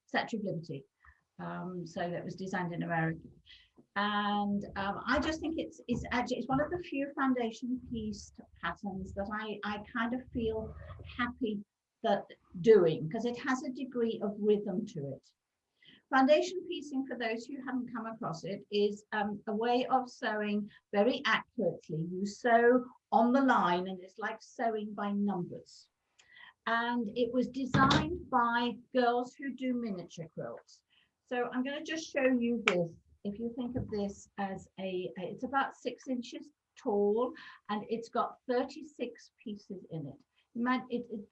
Statue of Liberty. So that was designed in America. And I just think it's actually it's one of the few foundation piece patterns that I kind of feel happy that doing, because it has a degree of rhythm to it. Foundation piecing, for those who haven't come across it, is a way of sewing very accurately. You sew on the line, and it's like sewing by numbers. And it was designed by girls who do miniature quilts. So I'm going to just show you this. If you think of this as it's about 6 inches tall, and it's got 36 pieces in it.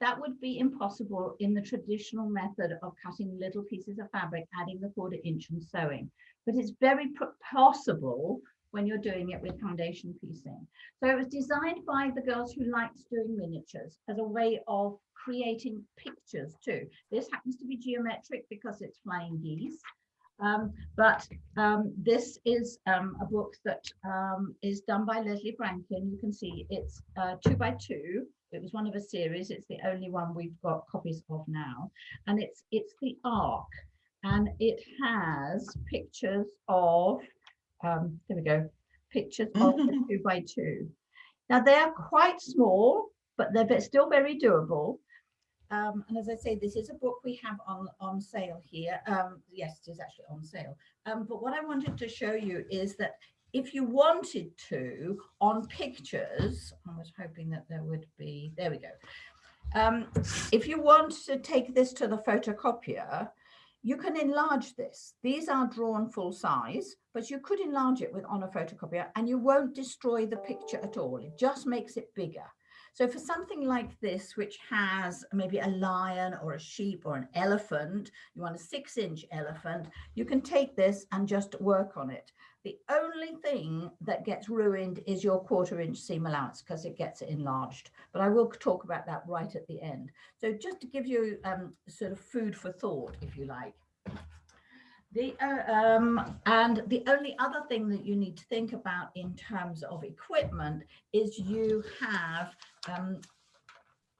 That would be impossible in the traditional method of cutting little pieces of fabric, adding the 1/4 inch and sewing. But it's very possible when you're doing it with foundation piecing. So it was designed by the girls who liked doing miniatures as a way of creating pictures too. This happens to be geometric because it's flying geese. But this is a book that is done by Leslie Franklin. You can see it's 2 by 2. It was one of a series. It's the only one we've got copies of now. And it's the Ark. And it has pictures of, there we go, pictures of the 2 by 2. Now they are quite small, but they're still very doable. And as I say, this is a book we have on sale here. Yes, it is actually on sale. But what I wanted to show you is that if you wanted to, on pictures, I was hoping that there would be, there we go. If you want to take this to the photocopier, you can enlarge this. These are drawn full size, but you could enlarge it on a photocopier and you won't destroy the picture at all. It just makes it bigger. So for something like this, which has maybe a lion or a sheep or an elephant, you want a 6-inch elephant, you can take this and just work on it. The only thing that gets ruined is your 1/4 inch seam allowance because it gets enlarged. But I will talk about that right at the end. So just to give you sort of food for thought, if you like. And the only other thing that you need to think about in terms of equipment is you have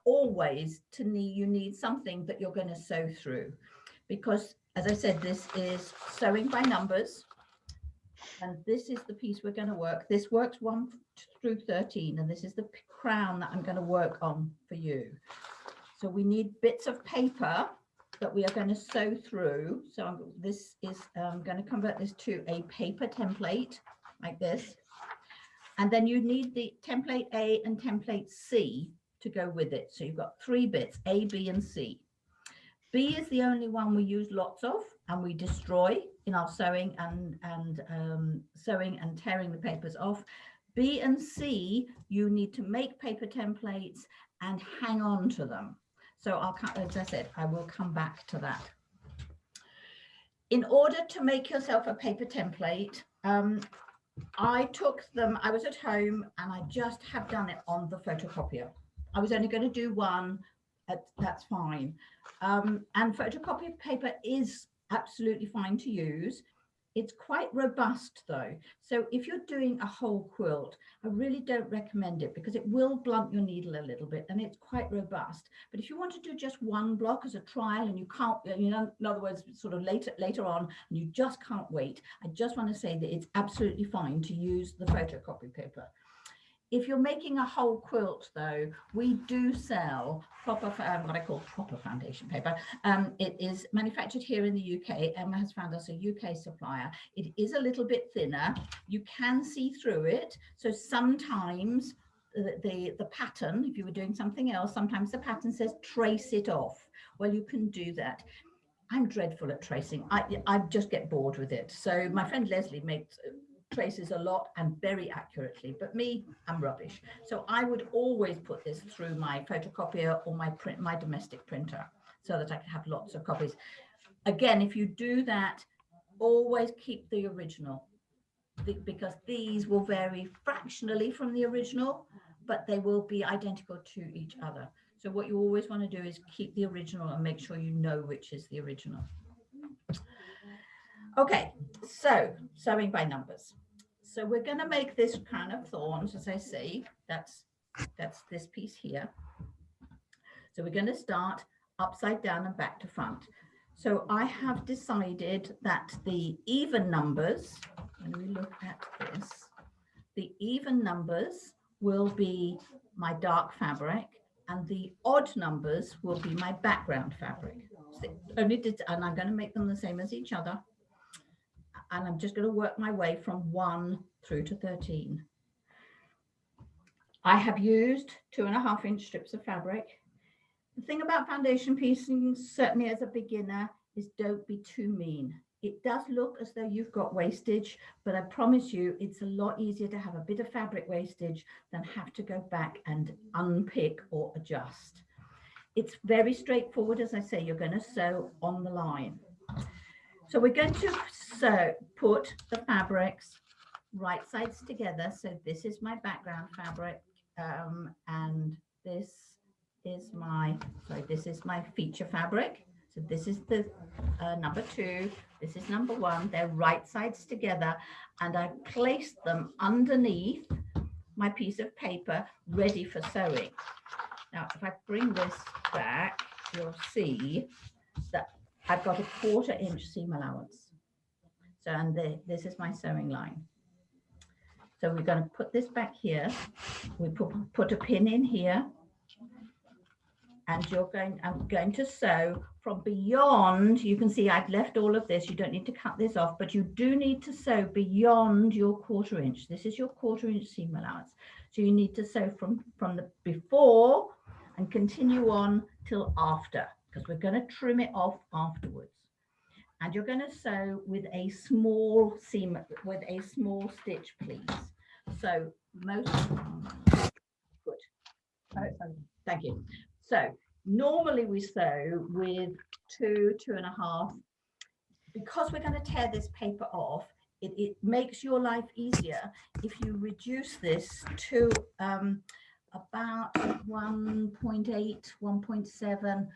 always you need something that you're going to sew through, because as I said, this is sewing by numbers, and this is the piece we're going to work. This works 1 through 13, and this is the crown that I'm going to work on for you. So we need bits of paper that we are going to sew through. So this is going to convert this to a paper template like this. And then you need the template A and template C to go with it. So you've got 3 bits, A, B, and C. B is the only one we use lots of and we destroy in our sewing and sewing and tearing the papers off. B and C, you need to make paper templates and hang on to them. So as I said, I will come back to that. In order to make yourself a paper template, I took them, I was at home and I just have done it on the photocopier. I was only going to do one, that's fine. And photocopier paper is absolutely fine to use. It's quite robust though. So if you're doing a whole quilt, I really don't recommend it because it will blunt your needle a little bit and it's quite robust. But if you want to do just one block as a trial and you can't, you know, in other words, sort of later on, and you just can't wait, I just want to say that it's absolutely fine to use the photocopy paper. If you're making a whole quilt, though, we do sell proper, what I call proper foundation paper. It is manufactured here in the UK. Emma has found us a UK supplier. It is a little bit thinner. You can see through it. So sometimes the pattern, if you were doing something else, sometimes the pattern says trace it off. Well, you can do that. I'm dreadful at tracing. I just get bored with it. So my friend Leslie makes traces a lot and very accurately, but me, I'm rubbish. So I would always put this through my photocopier or my domestic printer so that I can have lots of copies. Again, if you do that, always keep the original because these will vary fractionally from the original, but they will be identical to each other. So what you always want to do is keep the original and make sure you know which is the original. Okay, so sewing by numbers. So we're going to make this crown of thorns, as I say, that's this piece here. So we're going to start upside down and back to front. So I have decided that the even numbers, when we look at this, the even numbers will be my dark fabric and the odd numbers will be my background fabric. So and I'm going to make them the same as each other. And I'm just going to work my way from 1 through to 13. I have used 2.5-inch strips of fabric. The thing about foundation piecing, certainly as a beginner, is don't be too mean. It does look as though you've got wastage, but I promise you it's a lot easier to have a bit of fabric wastage than have to go back and unpick or adjust. It's very straightforward. As I say, you're going to sew on the line. So we're going to put the fabrics right sides together. So this is my background fabric, and this is my feature fabric. So this is the number 2, this is number 1. They're right sides together, and I placed them underneath my piece of paper ready for sewing. Now, if I bring this back, you'll see that I've got a 1/4-inch seam allowance. So, and this is my sewing line. So we're going to put this back here. We put a pin in here, and I'm going to sew from beyond. You can see I've left all of this. You don't need to cut this off, but you do need to sew beyond your 1/4 inch. This is your 1/4 inch seam allowance. So you need to sew from the before and continue on till after, because we're going to trim it off afterwards. And you're going to sew with a small seam, with a small stitch, please. So most good. Thank you. So normally we sew with 2.5. Because we're going to tear this paper off, it makes your life easier if you reduce this to about 1.8, 1.7.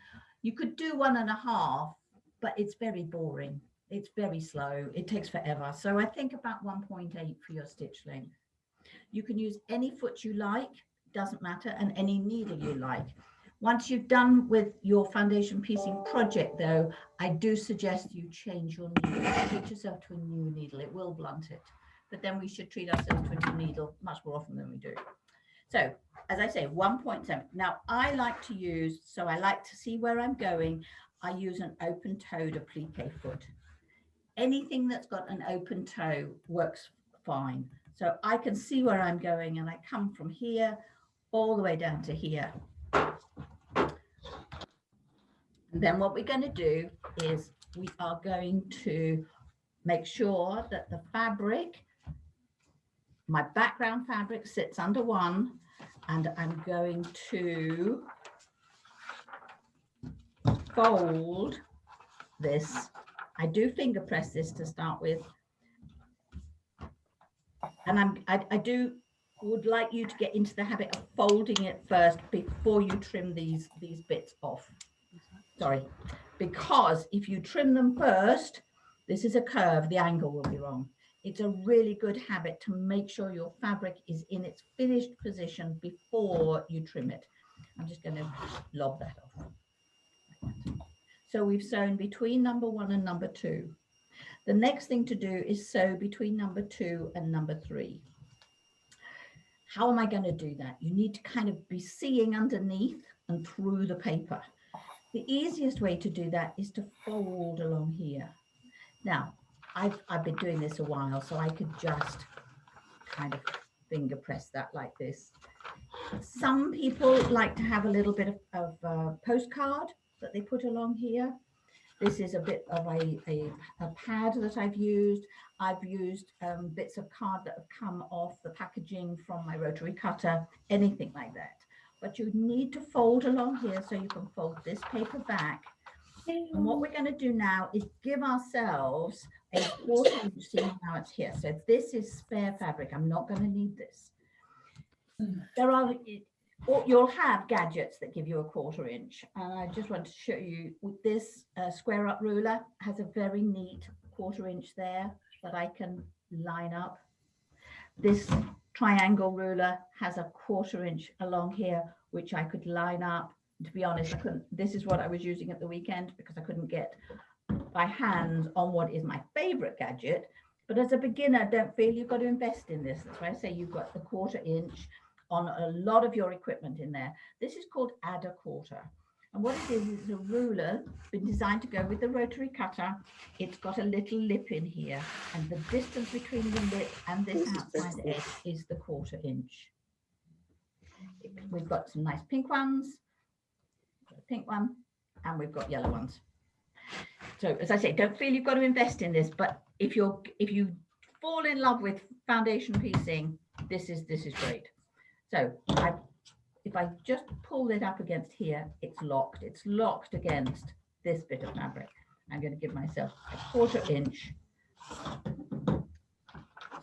You could do 1.5, but it's very boring. It's very slow. It takes forever. So I think about 1.8 for your stitch length. You can use any foot you like, doesn't matter, and any needle you like. Once you've done with your foundation piecing project, though, I do suggest you change your needle. Treat yourself to a new needle. It will blunt it. But then we should treat ourselves to a new needle much more often than we do. So, as I say, 1.7. Now, I like to use, so I like to see where I'm going. I use an open-toed applique foot. Anything that's got an open toe works fine. So I can see where I'm going, and I come from here all the way down to here. And then what we're going to do is we are going to make sure that the fabric, my background fabric, sits under one, and I'm going to fold this. I do finger press this to start with, and I would like you to get into the habit of folding it first before you trim these bits off. Sorry, because if you trim them first, this is a curve, the angle will be wrong. It's a really good habit to make sure your fabric is in its finished position before you trim it. I'm just going to lob that off. So we've sewn between number 1 and number 2. The next thing to do is sew between number 2 and number 3. How am I going to do that? You need to kind of be seeing underneath and through the paper. The easiest way to do that is to fold along here. Now, I've been doing this a while, so I could just kind of finger press that like this. Some people like to have a little bit of postcard that they put along here. This is a bit of a pad that I've used. I've used bits of card that have come off the packaging from my rotary cutter, anything like that. But you need to fold along here so you can fold this paper back. And what we're going to do now is give ourselves a 1/4 inch seam allowance here. So this is spare fabric. I'm not going to need this. You'll have gadgets that give you a 1/4 inch. And I just want to show you with this square up ruler has a very neat 1/4 inch there that I can line up. This triangle ruler has a 1/4 inch along here, which I could line up. To be honest, I couldn't. This is what I was using at the weekend because I couldn't get by hand on what is my favorite gadget. But as a beginner, don't feel you've got to invest in this. That's why I say you've got the 1/4 inch on a lot of your equipment in there. This is called add a quarter. And what it is a ruler been designed to go with the rotary cutter. It's got a little lip in here, and the distance between the lip and this outside edge is the 1/4 inch. We've got some nice pink ones, a pink one, and we've got yellow ones. So as I say, don't feel you've got to invest in this, but if you fall in love with foundation piecing, this is great. So if I just pull it up against here, it's locked. It's locked against this bit of fabric. I'm going to give myself a 1/4 inch.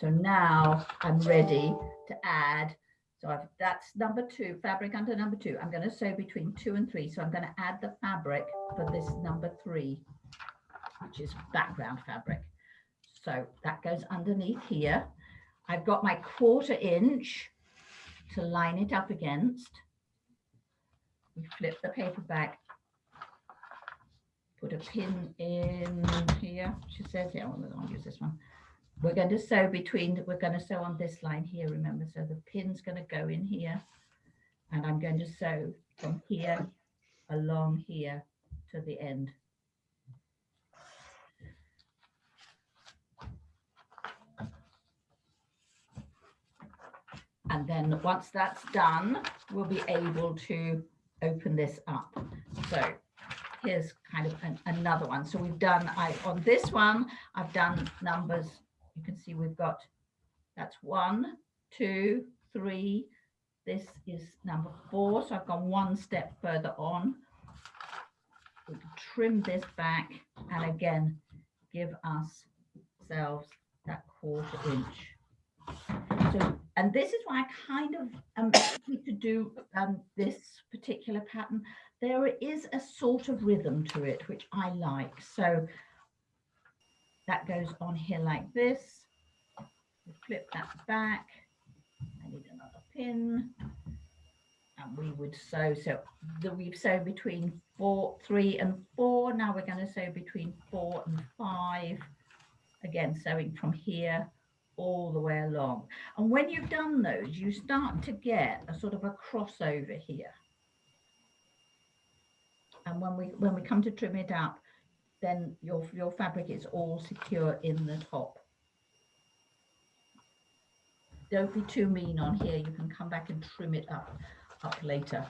So now I'm ready to add. So that's number 2, fabric under number 2. I'm going to sew between 2 and 3. So I'm going to add the fabric for this number 3, which is background fabric. So that goes underneath here. I've got my 1/4 inch to line it up against. We flip the paper back, put a pin in here. She says, yeah, I'll use this one. We're going to sew on this line here, remember, so the pin's going to go in here, and I'm going to sew from here along here to the end. And then once that's done, we'll be able to open this up. So here's kind of another one. So we've done, on this one, I've done numbers. You can see we've got, that's 1, 2, 3. This is number 4. So I've gone one step further on. We can trim this back and again, give ourselves that 1/4 inch. So, and this is why I kind of am happy to do this particular pattern. There is a sort of rhythm to it, which I like. So that goes on here like this. We flip that back. I need another pin. And we would sew. So we've sewed between 3 and 4. Now we're going to sew between 4 and 5. Again, sewing from here all the way along. And when you've done those, you start to get a sort of a crossover here. And when we come to trim it up, then your fabric is all secure in the top. Don't be too mean on here. You can come back and trim it up later.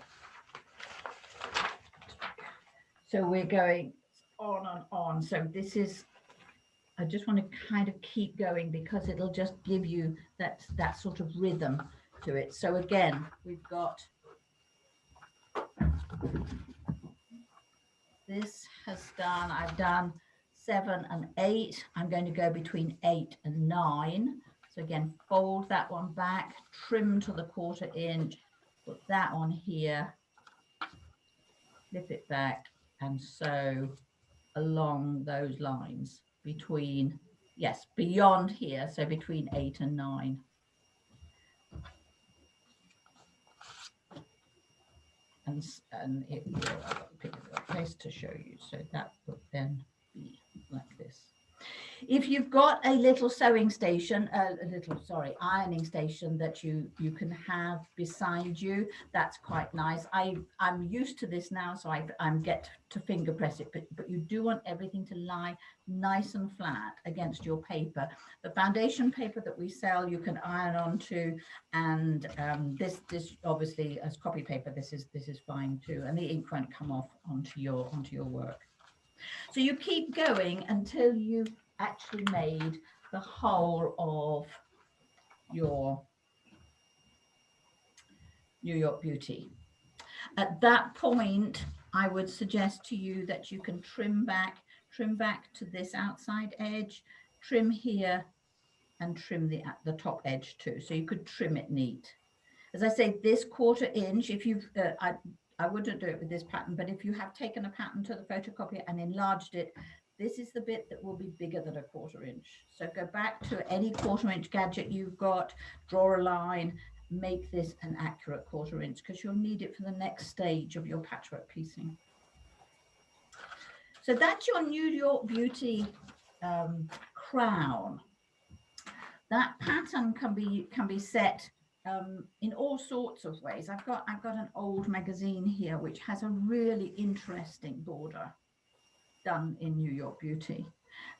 So we're going on and on. So this is, I just want to kind of keep going because it'll just give you that sort of rhythm to it. So again, we've got this I've done 7 and 8. I'm going to go between 8 and 9. So again, fold that one back, trim to the 1/4 inch, put that on here, flip it back and sew along those lines between, yes, beyond here, so between 8 and 9. And it will, I've got to pick a place to show you, so that would then be like this. If you've got a little sewing station, ironing station that you can have beside you, that's quite nice. I'm used to this now, so I'm get to finger press it, but you do want everything to lie nice and flat against your paper. The foundation paper that we sell, you can iron onto, and this obviously as copy paper, this is fine too, and the ink won't come off onto your work. So you keep going until you've actually made the whole of your New York Beauty. At that point, I would suggest to you that you can trim back to this outside edge, trim here, and trim the top edge too. So you could trim it neat. As I say, this 1/4 inch, if you've, I wouldn't do it with this pattern, but if you have taken a pattern to the photocopier and enlarged it, this is the bit that will be bigger than a 1/4 inch. So go back to any 1/4 inch gadget you've got, draw a line, make this an accurate 1/4 inch because you'll need it for the next stage of your patchwork piecing. So that's your New York Beauty crown. That pattern can be set in all sorts of ways. I've got an old magazine here which has a really interesting border done in New York Beauty,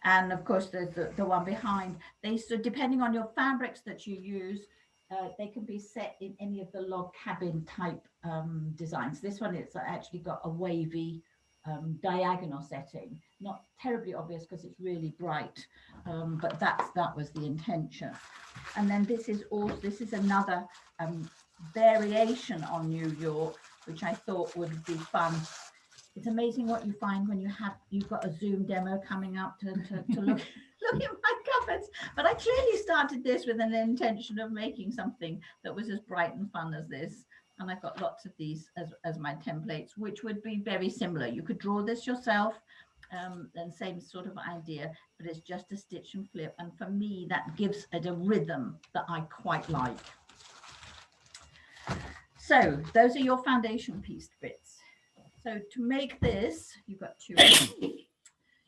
and of course there's the one behind. They, so depending on your fabrics that you use, they can be set in any of the log cabin type designs. This one, it's actually got a wavy diagonal setting, not terribly obvious because it's really bright, but that was the intention. And then this is another variation on New York, which I thought would be fun. It's amazing what you find when you've got a Zoom demo coming up to look at my cupboards. But I clearly started this with an intention of making something that was as bright and fun as this. And I've got lots of these as my templates, which would be very similar. You could draw this yourself, and same sort of idea, but it's just a stitch and flip. And for me, that gives it a rhythm that I quite like. So those are your foundation piece bits. So to make this, you've got two.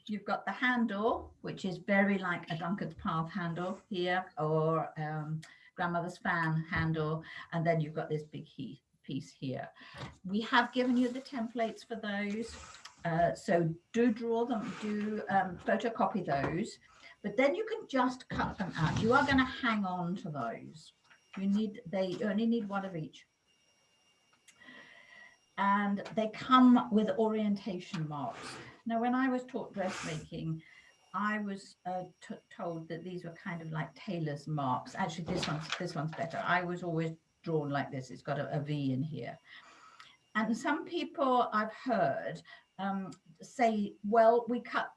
You've got the handle, which is very like a Duncan's Path handle here, or Grandmother's Fan handle, and then you've got this big piece here. We have given you the templates for those, so do draw them, do photocopy those, but then you can just cut them out. You are going to hang on to those. They only need one of each. And they come with orientation marks. Now, when I was taught dressmaking, I was told that these were kind of like tailor's marks. Actually, this one's better. I was always drawn like this. It's got a V in here. And some people I've heard say, well, we cut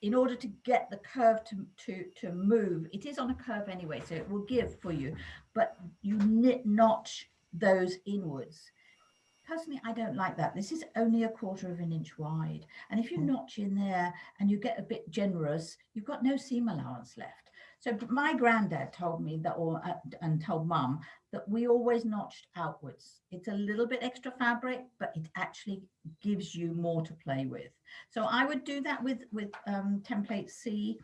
in order to get the curve to move. It is on a curve anyway, so it will give for you, but you notch those inwards. Personally, I don't like that. This is only 1/4 of an inch wide. And if you notch in there and you get a bit generous, you've got no seam allowance left. So my granddad told me that, and told Mum, that we always notched outwards. It's a little bit extra fabric, but it actually gives you more to play with. So I would do that with template C.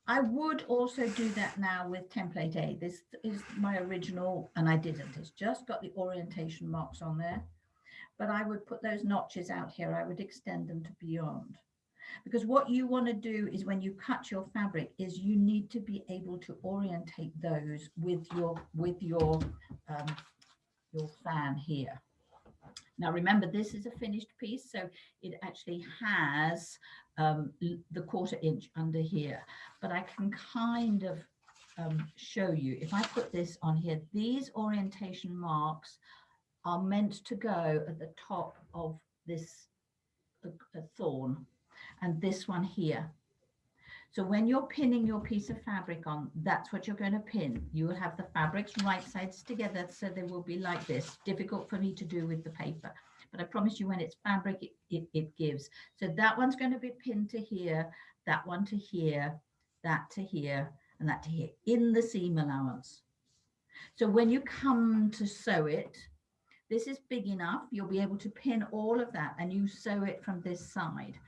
I would also do that now with template A. This is my original, and I didn't. It's just got the orientation marks on there. But I would put those notches out here. I would extend them to beyond. Because what you want to do is when you cut your fabric is you need to be able to orientate those with your fan here. Now, remember, this is a finished piece, so it actually has the 1/4 inch under here. But I can kind of show you, if I put this on here, these orientation marks are meant to go at the top of this thorn and this one here. So when you're pinning your piece of fabric on, that's what you're going to pin. You will have the fabrics right sides together, so they will be like this. Difficult for me to do with the paper, but I promise you when it's fabric, it gives. So that one's going to be pinned to here, that one to here, that to here, and that to here in the seam allowance. So when you come to sew it, this is big enough, you'll be able to pin all of that, and you sew it from this side.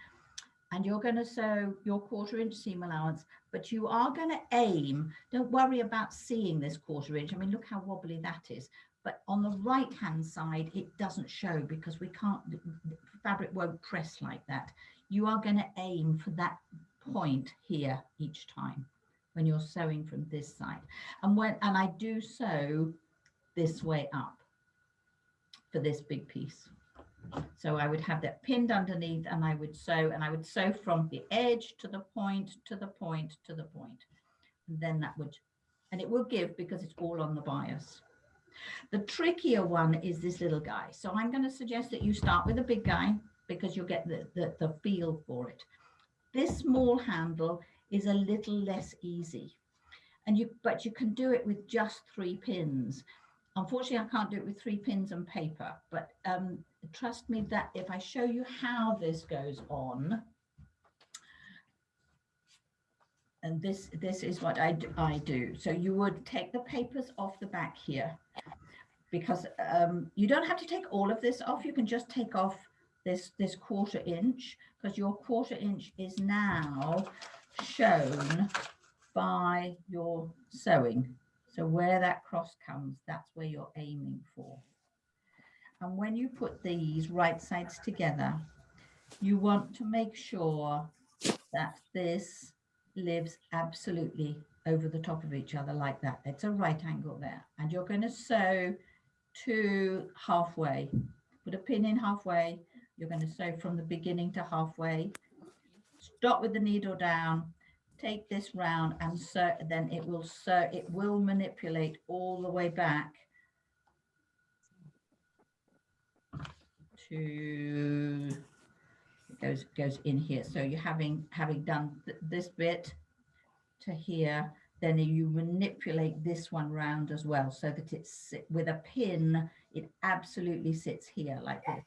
And you're going to sew your 1/4 inch seam allowance, but you are going to aim, don't worry about seeing this 1/4 inch. I mean, look how wobbly that is. But on the right hand side, it doesn't show because we can't, the fabric won't press like that. You are going to aim for that point here each time when you're sewing from this side. And I do sew this way up for this big piece. So I would have that pinned underneath, and I would sew from the edge to the point, to the point, to the point. And then that would, and it will give because it's all on the bias. The trickier one is this little guy. So I'm going to suggest that you start with a big guy because you'll get the feel for it. This small handle is a little less easy, but you can do it with just 3 pins. Unfortunately, I can't do it with 3 pins and paper, but trust me that if I show you how this goes on, and this is what I do. So you would take the papers off the back here, because you don't have to take all of this off. You can just take off this 1/4 inch, because your 1/4 inch is now shown by your sewing. So where that cross comes, that's where you're aiming for. And when you put these right sides together, you want to make sure that this lives absolutely over the top of each other like that. It's a right angle there. And you're going to sew to halfway. Put a pin in halfway. You're going to sew from the beginning to halfway. Stop with the needle down. Take this round and sew. Then it will manipulate all the way back to goes in here. So you're having done this bit to here, then you manipulate this one round as well, so that it's with a pin, it absolutely sits here like this.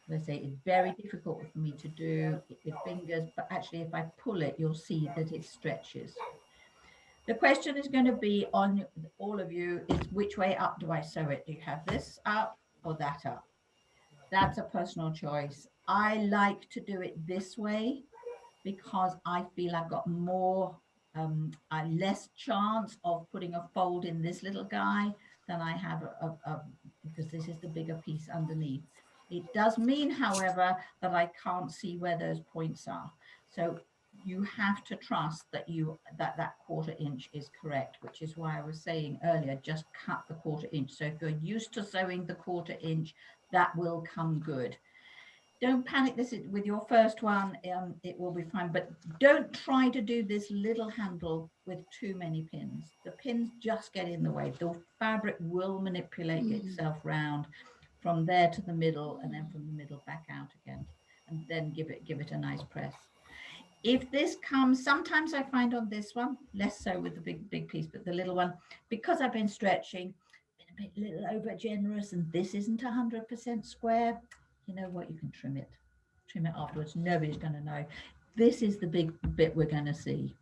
As I say, it's very difficult for me to do it with fingers, but actually if I pull it, you'll see that it stretches. The question is going to be on all of you is, which way up do I sew it? Do you have this up or that up? That's a personal choice. I like to do it this way because I feel I've got more, less chance of putting a fold in this little guy than I have because this is the bigger piece underneath. It does mean, however, that I can't see where those points are. So you have to trust that that 1/4 inch is correct, which is why I was saying earlier, just cut the 1/4 inch. So if you're used to sewing the 1/4 inch, that will come good. Don't panic this with your first one, it will be fine, but don't try to do this little handle with too many pins. The pins just get in the way. The fabric will manipulate itself round from there to the middle, and then from the middle back out again, and then give it a nice press. If this comes, sometimes I find on this one, less so with the big piece, but the little one, because I've been stretching, been a little over generous, and this isn't 100% square, you know what, you can trim it afterwards. Nobody's going to know. This is the big bit we're going to see.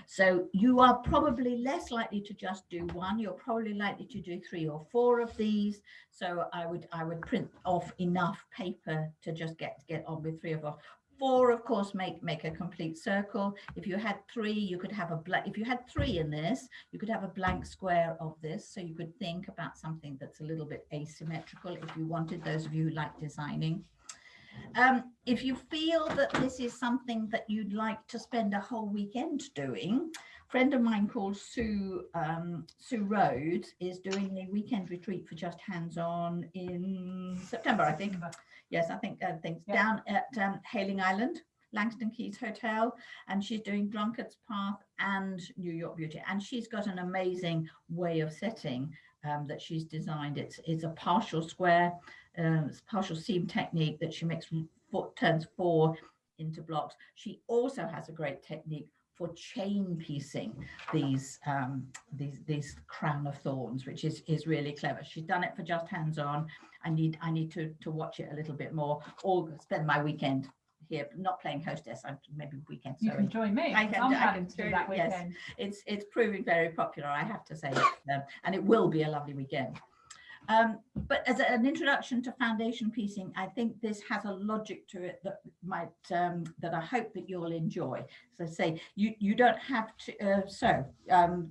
So you are probably less likely to just do one. You're probably likely to do 3 or 4 of these. So I would print off enough paper to just get on with 3 or 4. 4, of course, make a complete circle. If you had 3, you could have a blank. If you had 3 in this, you could have a blank square of this. So you could think about something that's a little bit asymmetrical if you wanted, those of you who like designing. If you feel that this is something that you'd like to spend a whole weekend doing, a friend of mine called Sue Rhodes is doing a weekend retreat for just hands-on in September, I think. Yes, I think down at Hailing Island, Langston Keys Hotel, and she's doing Drunkard's Path and New York Beauty, and she's got an amazing way of setting that she's designed. It's a partial square, partial seam technique that she makes turns 4 into blocks. She also has a great technique for chain piecing these crown of thorns, which is really clever. She's done it for just hands-on. I need to watch it a little bit more, or spend my weekend here, not playing hostess. I'm maybe weekend. You can join me. I'm planning to do that weekend. Yes, it's proving very popular, I have to say, and it will be a lovely weekend. But as an introduction to foundation piecing, I think this has a logic to it that might that I hope that you'll enjoy. So I say you don't have to.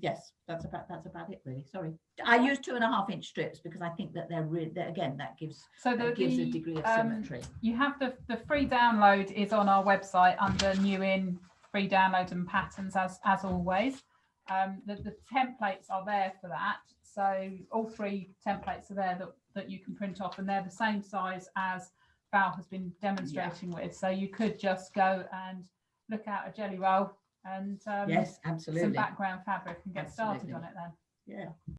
Yes, that's about it really. Sorry, I use 2.5 inch strips because I think that they're really, again, that gives a degree of symmetry. You have the free download is on our website under new in free download and patterns as always. The templates are there for that. So all 3 templates are there that you can print off, and they're the same size as Val has been demonstrating with. So you could just go and look out a jelly roll and yes, absolutely, some background fabric and get started on it then. Yeah.